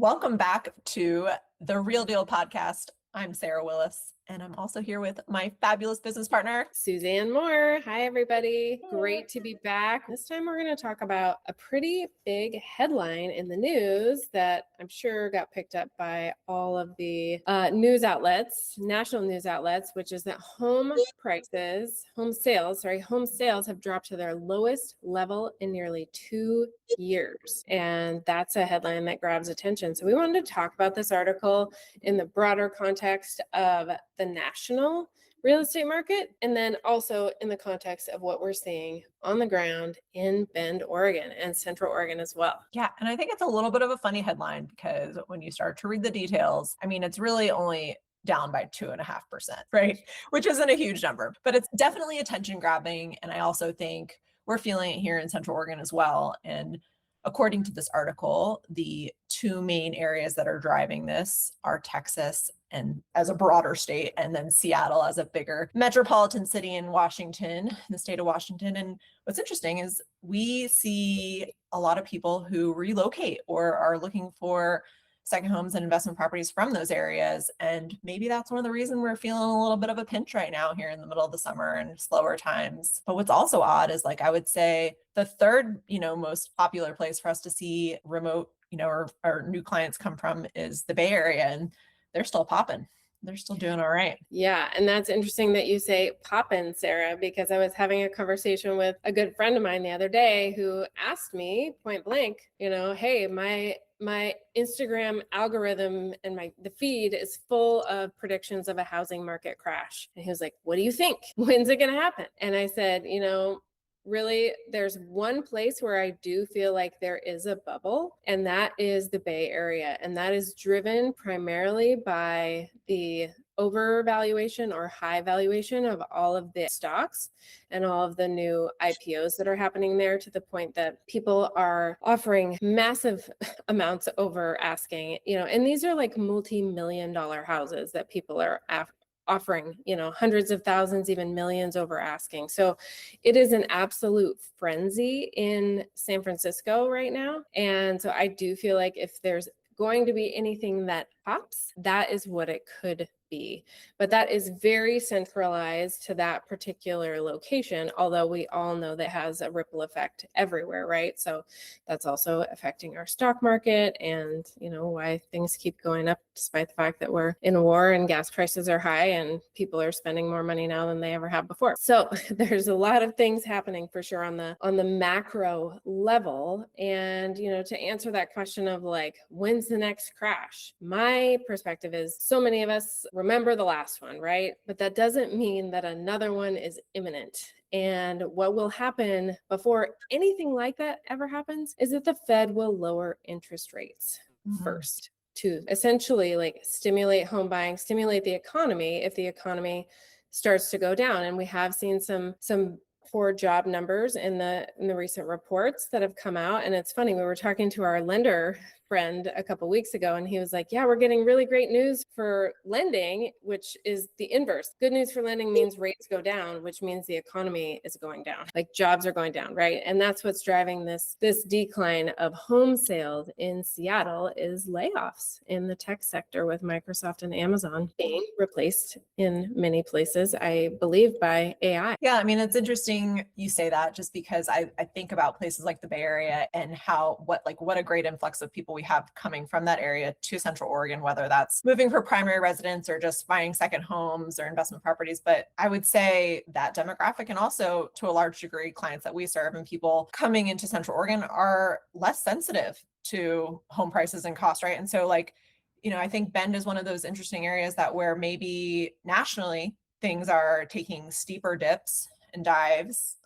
Welcome back to the Real Deal podcast. I'm Sarah Willis, and I'm also here with my fabulous business partner, Suzanne Moore. Hi, everybody. Great to be back. This time we're going to talk about a pretty big headline in the news that I'm sure got picked up by all of the news outlets, national news outlets, which is that home sales have dropped to their lowest level in nearly 2 years. And that's a headline that grabs attention. So we wanted to talk about this article in the broader context of the national real estate market, and then also in the context of what we're seeing on the ground in Bend, Oregon, and Central Oregon as well. Yeah, and I think it's a little bit of a funny headline because when you start to read the details, I mean, it's really only down by 2.5%, right? Which isn't a huge number, but it's definitely attention grabbing. And I also think we're feeling it here in Central Oregon as well. And according to this article, the two main areas that are driving this are Texas and as a broader state, and then Seattle as a bigger metropolitan city in Washington, the state of Washington. And what's interesting is we see a lot of people who relocate or are looking for second homes and investment properties from those areas. And maybe that's one of the reasons we're feeling a little bit of a pinch right now here in the middle of the summer and slower times. But what's also odd is, like, I would say the third, most popular place for us to see remote, or new clients come from is the Bay Area, and they're still popping. They're still doing all right. Yeah. And that's interesting that you say poppin', Sarah, because I was having a conversation with a good friend of mine the other day who asked me point blank, hey, my Instagram algorithm and the feed is full of predictions of a housing market crash. And he was like, what do you think? When's it going to happen? And I said, really, there's one place where I do feel like there is a bubble, and that is the Bay Area. And that is driven primarily by the overvaluation or high valuation of all of the stocks and all of the new IPOs that are happening there, to the point that people are offering massive amounts over asking, and these are like multi-million-dollar houses that people are offering, hundreds of thousands, even millions over asking. So it is an absolute frenzy in San Francisco right now. And so I do feel like if there's going to be anything that pops, that is what it could be. But that is very centralized to that particular location, although we all know that has a ripple effect everywhere, right? So that's also affecting our stock market and, why things keep going up despite the fact that we're in a war and gas prices are high and people are spending more money now than they ever have before. So there's a lot of things happening for sure on the macro level. And, to answer that question of like, when's the next crash? My perspective is so many of us remember the last one, right? But that doesn't mean that another one is imminent. And what will happen before anything like that ever happens is that the Fed will lower interest rates first to essentially like stimulate home buying, stimulate the economy if the economy starts to go down. And we have seen some poor job numbers in the recent reports that have come out. And it's funny, we were talking to our lender friend a couple of weeks ago, and he was like, yeah, we're getting really great news for lending, which is the inverse. Good news for lending means rates go down, which means the economy is going down, like jobs are going down, right? And that's what's driving this decline of home sales in Seattle is layoffs in the tech sector, with Microsoft and Amazon being replaced in many places, I believe, by AI. Yeah, I mean, it's interesting you say that, just because I think about places like the Bay Area and what a great influx of people we have coming from that area to Central Oregon, whether that's moving for primary residence or just buying second homes or investment properties. But I would say that demographic, and also to a large degree clients that we serve and people coming into Central Oregon, are less sensitive to home prices and cost, right? And so I think Bend is one of those interesting areas that where maybe nationally things are taking steeper dips and dives.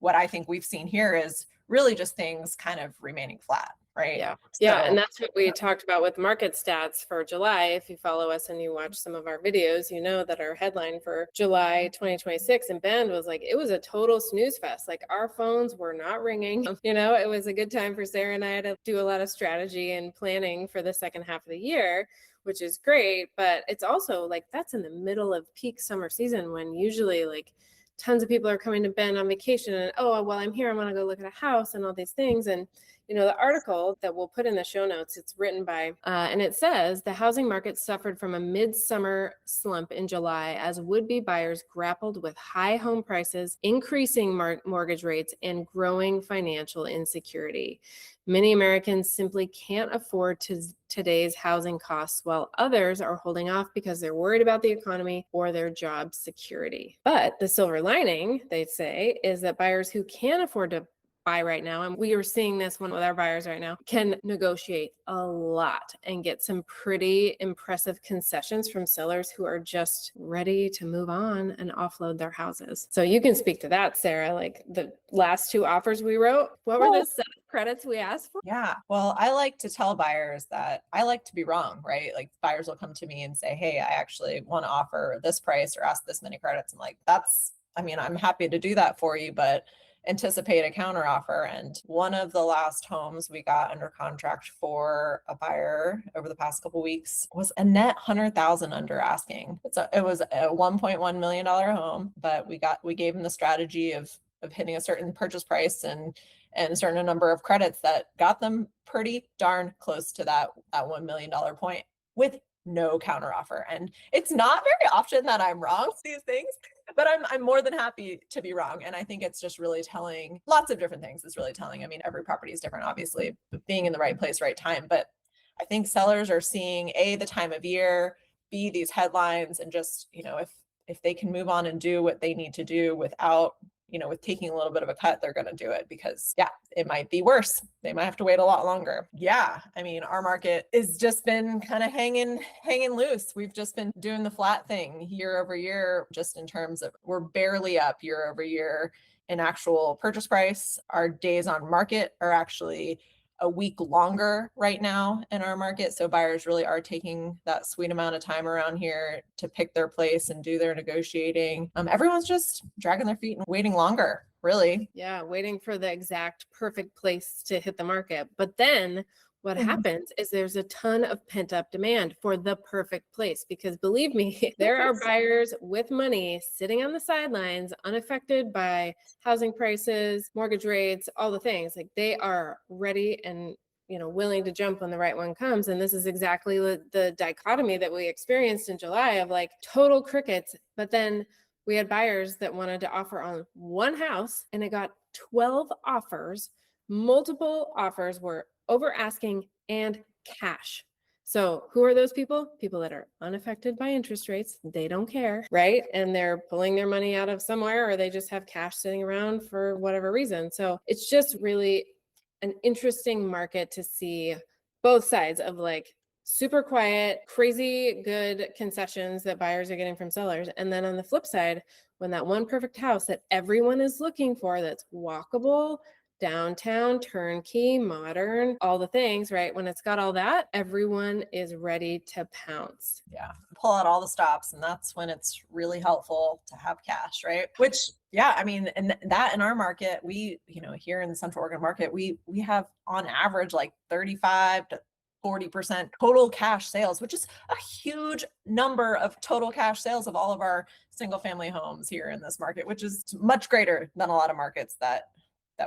What I think we've seen here is really just things kind of remaining flat, right? Yeah. And that's what we talked about with market stats for July. If you follow us and you watch some of our videos, you know that our headline for July 2026 in Bend was like, it was a total snooze fest. Like, our phones were not ringing. It was a good time for Sarah and I to do a lot of strategy and planning for the second half of the year, which is great. But it's also like, that's in the middle of peak summer season, when usually like tons of people are coming to Bend on vacation and, oh, well, I'm here, I want to go look at a house and all these things. And The article that we'll put in the show notes, it's written by, and it says the housing market suffered from a midsummer slump in July as would-be buyers grappled with high home prices, increasing mortgage rates, and growing financial insecurity. Many Americans simply can't afford today's housing costs, while others are holding off because they're worried about the economy or their job security. But the silver lining, they say, is that buyers who can afford to buy right now, and we are seeing this one with our buyers right now, can negotiate a lot and get some pretty impressive concessions from sellers who are just ready to move on and offload their houses. So you can speak to that, Sarah. Like the last 2 offers we wrote, what were the set of credits we asked for? Yeah. Well, I like to tell buyers that I like to be wrong, right? Like buyers will come to me and say, hey, I actually want to offer this price or ask this many credits. I'm like, I'm happy to do that for you, but anticipate a counter offer. And one of the last homes we got under contract for a buyer over the past couple of weeks was a net 100,000 under asking. It was a $1.1 million home, but we gave them the strategy of hitting a certain purchase price and a certain number of credits that got them pretty darn close to that $1 million point with no counter offer. And it's not very often that I'm wrong with these things, but I'm more than happy to be wrong. And I think it's just really telling lots of different things. It's really telling. I mean, every property is different, obviously, but being in the right place, right time. But I think sellers are seeing the time of year, B, these headlines, and just, if they can move on and do what they need to do without with taking a little bit of a cut, they're going to do it because it might be worse. They might have to wait a lot longer. Yeah. I mean, our market has just been kind of hanging loose. We've just been doing the flat thing year over year, just in terms of we're barely up year over year in actual purchase price. Our days on market are actually a week longer right now in our market. So buyers really are taking that sweet amount of time around here to pick their place and do their negotiating. Everyone's just dragging their feet and waiting longer, really. Yeah, waiting for the exact perfect place to hit the market. But then what happens is there's a ton of pent up demand for the perfect place, because believe me, there are buyers with money sitting on the sidelines, unaffected by housing prices, mortgage rates, all the things. Like they are ready and willing to jump when the right one comes. And this is exactly the dichotomy that we experienced in July of like total crickets. But then we had buyers that wanted to offer on one house and it got 12 offers. Multiple offers were over asking and cash. So who are those people? People that are unaffected by interest rates. They don't care, right? And they're pulling their money out of somewhere, or they just have cash sitting around for whatever reason. So it's just really an interesting market to see both sides of like super quiet, crazy good concessions that buyers are getting from sellers. And then on the flip side, when that one perfect house that everyone is looking for, that's walkable, downtown, turnkey, modern, all the things, right? When it's got all that, everyone is ready to pounce. Yeah. Pull out all the stops. And that's when it's really helpful to have cash, right? Which, I mean, and that in our market, we, here in the Central Oregon market, we have on average like 35 to 40% total cash sales, which is a huge number of total cash sales of all of our single family homes here in this market, which is much greater than a lot of markets that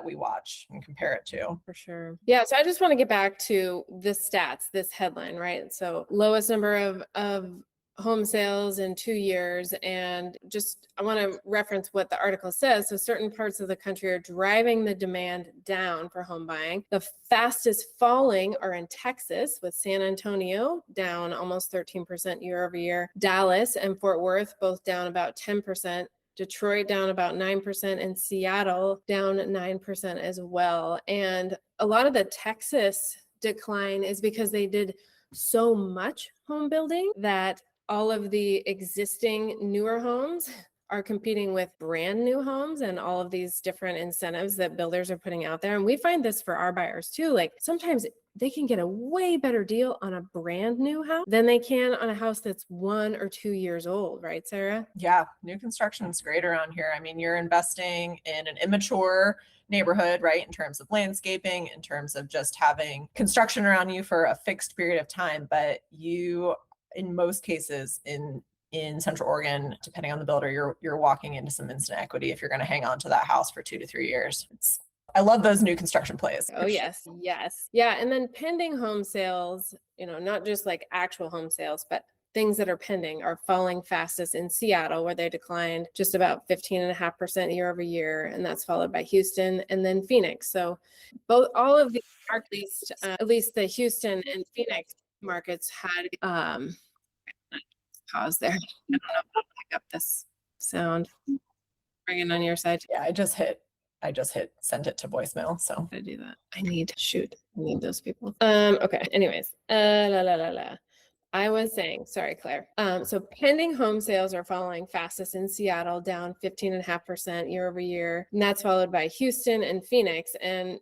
we watch and compare it to. For sure. Yeah. So I just want to get back to the stats, this headline, right? So lowest number of home sales in 2 years. And just, I want to reference what the article says. So certain parts of the country are driving the demand down for home buying. The fastest falling are in Texas, with San Antonio down almost 13% year over year. Dallas and Fort Worth both down about 10%. Detroit down about 9%, and Seattle down 9% as well. And a lot of the Texas decline is because they did so much home building that all of the existing newer homes are competing with brand new homes and all of these different incentives that builders are putting out there. And we find this for our buyers too. Like sometimes they can get a way better deal on a brand new house than they can on a house that's 1 or 2 years old, right, Sarah? Yeah, new construction is great around here. I mean, you're investing in an immature neighborhood, right, in terms of landscaping, in terms of just having construction around you for a fixed period of time. But you, in most cases, in Central Oregon, depending on the builder, you're walking into some instant equity if you're going to hang on to that house for 2 to 3 years. It's I love those new construction plays. Oh, yes. Yes. Yeah. And then pending home sales, not just like actual home sales, but things that are pending are falling fastest in Seattle, where they declined just about 15.5% year over year. And that's followed by Houston and then Phoenix. So all of these, at least the Houston and Phoenix markets had, pause there. I don't know if I'll pick up this sound. Bring it on your side. Yeah, I just hit send it to voicemail. So I do that. I need those people. Okay. Anyways, I was saying, sorry, Claire. So pending home sales are falling fastest in Seattle, down 15.5% year over year. And that's followed by Houston and Phoenix. And,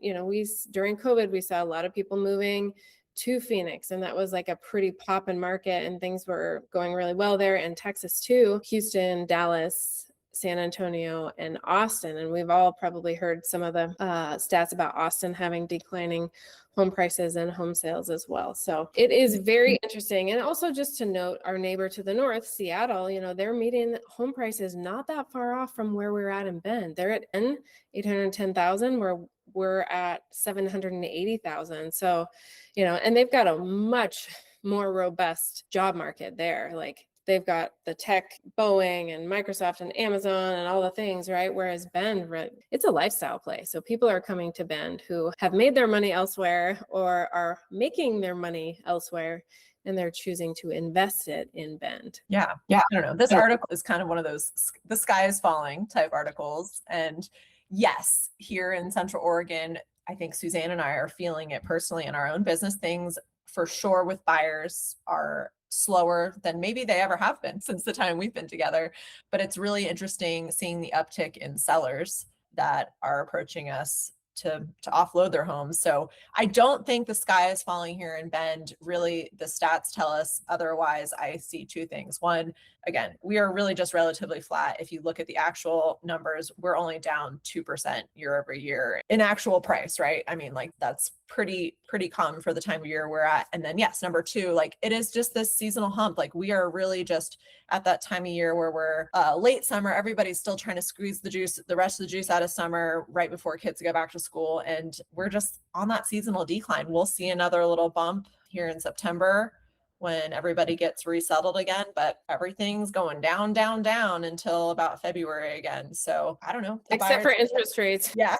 during COVID, we saw a lot of people moving to Phoenix, and that was like a pretty poppin' market, and things were going really well there. And Texas too, Houston, Dallas, San Antonio, and Austin. And we've all probably heard some of the stats about Austin having declining home prices and home sales as well. So it is very interesting. And also just to note, our neighbor to the north, Seattle, their median home price is not that far off from where we're at in Bend. They're at 810,000, where we're at 780,000. So, and they've got a much more robust job market there. Like, they've got the tech, Boeing and Microsoft and Amazon and all the things, right? Whereas Bend, it's a lifestyle play. So people are coming to Bend who have made their money elsewhere or are making their money elsewhere, and they're choosing to invest it in Bend. Yeah. I don't know. This article is kind of one of those the sky is falling type articles. And yes, here in Central Oregon, I think Suzanne and I are feeling it personally in our own business. Things for sure with buyers are slower than maybe they ever have been since the time we've been together. But it's really interesting seeing the uptick in sellers that are approaching us to offload their homes. So I don't think the sky is falling here in Bend. Really, the stats tell us otherwise. I see two things. One, again, we are really just relatively flat. If you look at the actual numbers, we're only down 2% year over year in actual price, right? I mean, like, that's pretty common for the time of year we're at. And then yes, number two, like, it is just this seasonal hump. Like, we are really just at that time of year where we're late summer, everybody's still trying to squeeze the rest of the juice out of summer right before kids go back to school. And we're just on that seasonal decline. We'll see another little bump here in September when everybody gets resettled again, but everything's going down until about February again. So I don't know. Except for interest rates. Yeah.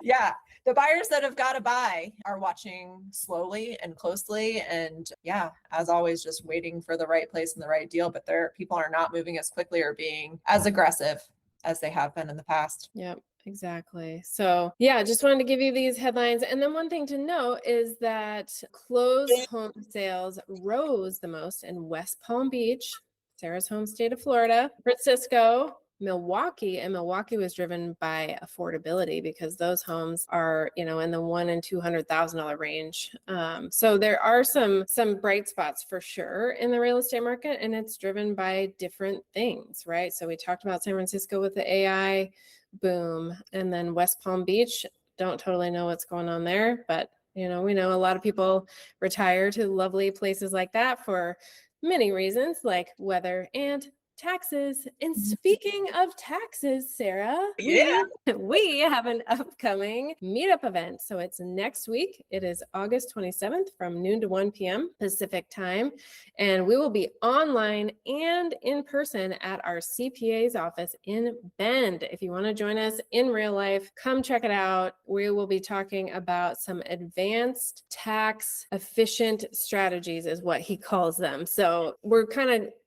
The buyers that have got to buy are watching slowly and closely. And yeah, as always, just waiting for the right place and the right deal. But people are not moving as quickly or being as aggressive as they have been in the past. Yep. Exactly. So yeah, just wanted to give you these headlines. And then one thing to note is that closed home sales rose the most in West Palm Beach, Sarah's home state of Florida, Francisco, Milwaukee, and Milwaukee was driven by affordability because those homes are, in the $100,000 and $200,000 range. So there are some bright spots for sure in the real estate market, and it's driven by different things, right? So we talked about San Francisco with the AI boom, and then West Palm Beach. Don't totally know what's going on there, but we know a lot of people retire to lovely places like that for many reasons, like weather and taxes. And speaking of taxes, Sarah, we have an upcoming meetup event. So it's next week. It is August 27th from noon to 1 p.m. Pacific time. And we will be online and in person at our CPA's office in Bend. If you want to join us in real life, come check it out. We will be talking about some advanced tax efficient strategies is what he calls them. So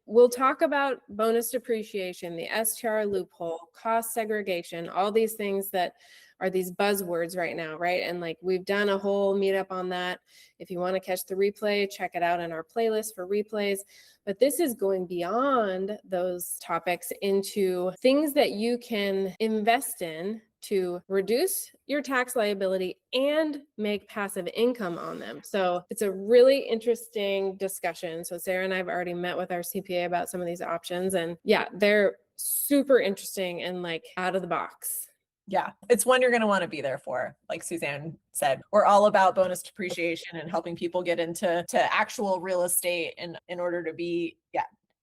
we'll talk about bonus depreciation, the STR loophole, cost segregation, all these things that are these buzzwords right now, right? And like, we've done a whole meetup on that. If you want to catch the replay, check it out in our playlist for replays. But this is going beyond those topics into things that you can invest in to reduce your tax liability and make passive income on them. So it's a really interesting discussion. So Sarah and I have already met with our CPA about some of these options, and yeah, they're super interesting and like out of the box. Yeah, it's one you're going to want to be there for. Like Suzanne said, we're all about bonus depreciation and helping people get into actual real estate in order to be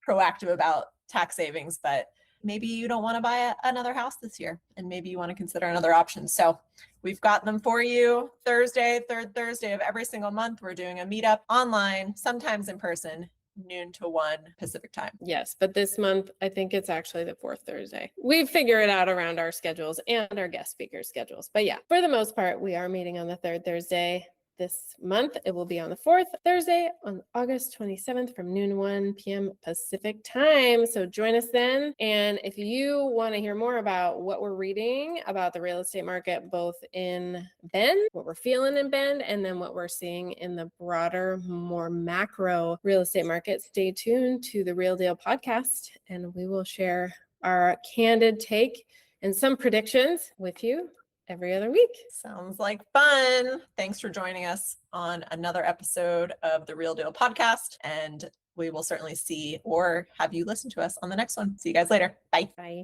proactive about tax savings. But maybe you don't want to buy another house this year, and maybe you want to consider another option. So we've got them for you. Thursday, third Thursday of every single month, we're doing a meetup online, sometimes in person, noon to 1 Pacific time. Yes, but this month, I think it's actually the fourth Thursday. We figure it out around our schedules and our guest speaker schedules. But yeah, for the most part, we are meeting on the third Thursday. This month, it will be on the fourth Thursday on August 27th from noon to 1 p.m. Pacific time. So join us then. And if you want to hear more about what we're reading about the real estate market, both in Bend, what we're feeling in Bend, and then what we're seeing in the broader, more macro real estate market, stay tuned to the Real Deal podcast, and we will share our candid take and some predictions with you every other week. Sounds like fun. Thanks for joining us on another episode of the Real Deal podcast. And we will certainly see or have you listen to us on the next one. See you guys later. Bye. Bye.